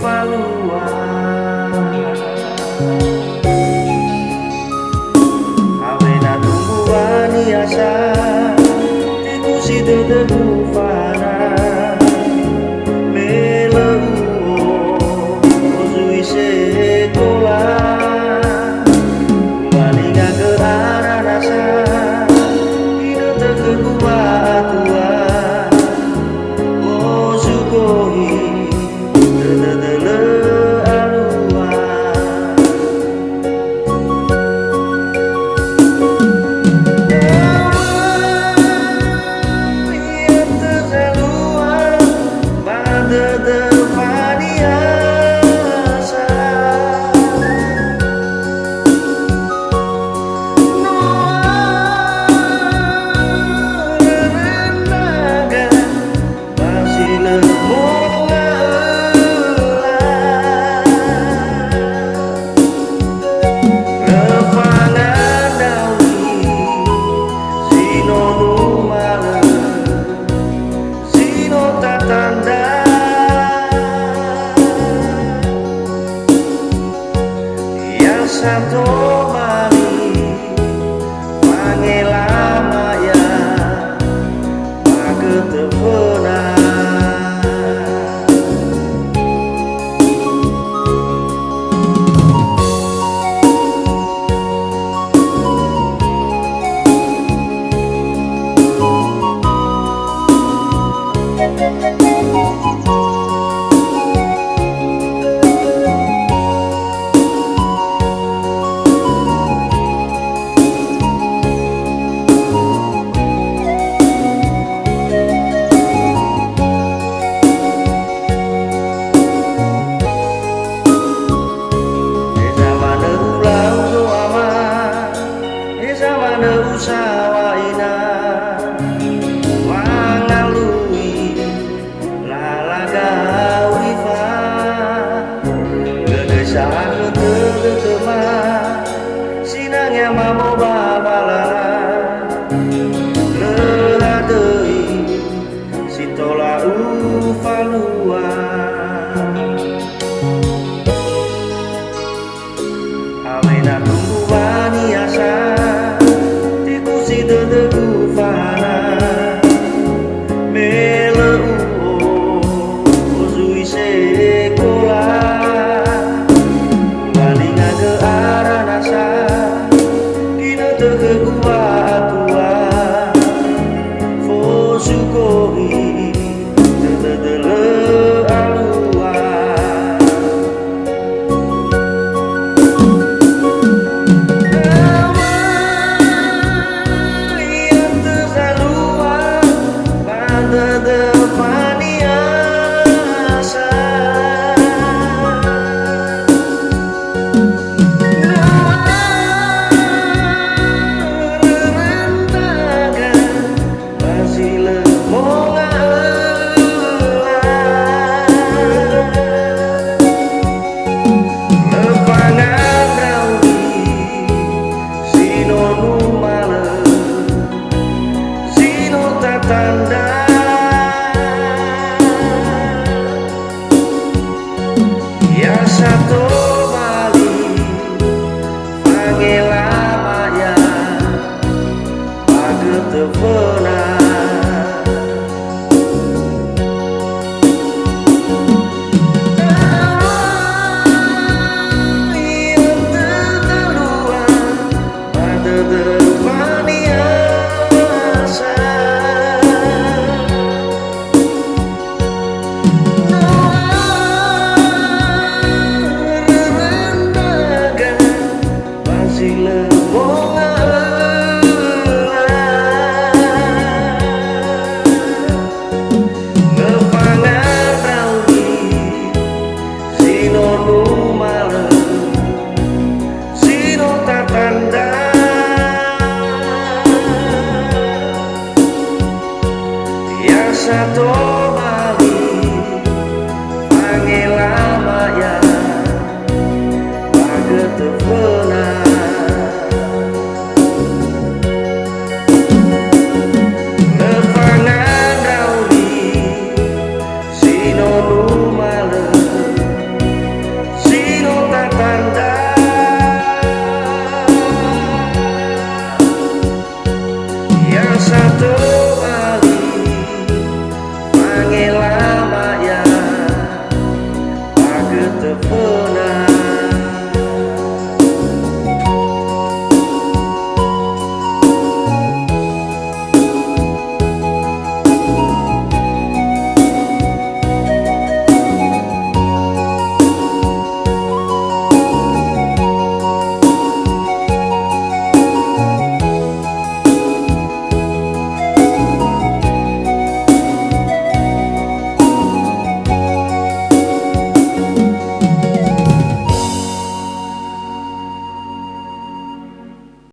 falua Awena tumbuhan hiasa Tikusi teteku fana Meleuo Ozui sekolah Balinga ke arah rasa Ino terkekuat tua Ozukoi Tetele alua Yang terseluar Pada terfaniasa Santo Mali Mangela Maya Magetepena Usawaina Wangalui Lalaga wifa Gedesaan tetema Sinangnya mamo babala Leladei Sitola ufalua Awena tumbuhan hiasa Teteku fana Meleuo Ozui sekolah Balinga ke arah nasa Kina terkekuat tua Fosukoi Tetele alua Satu Bali Mangela Maya Magetepena Yang terkeluar Pada terfaniasa mengelak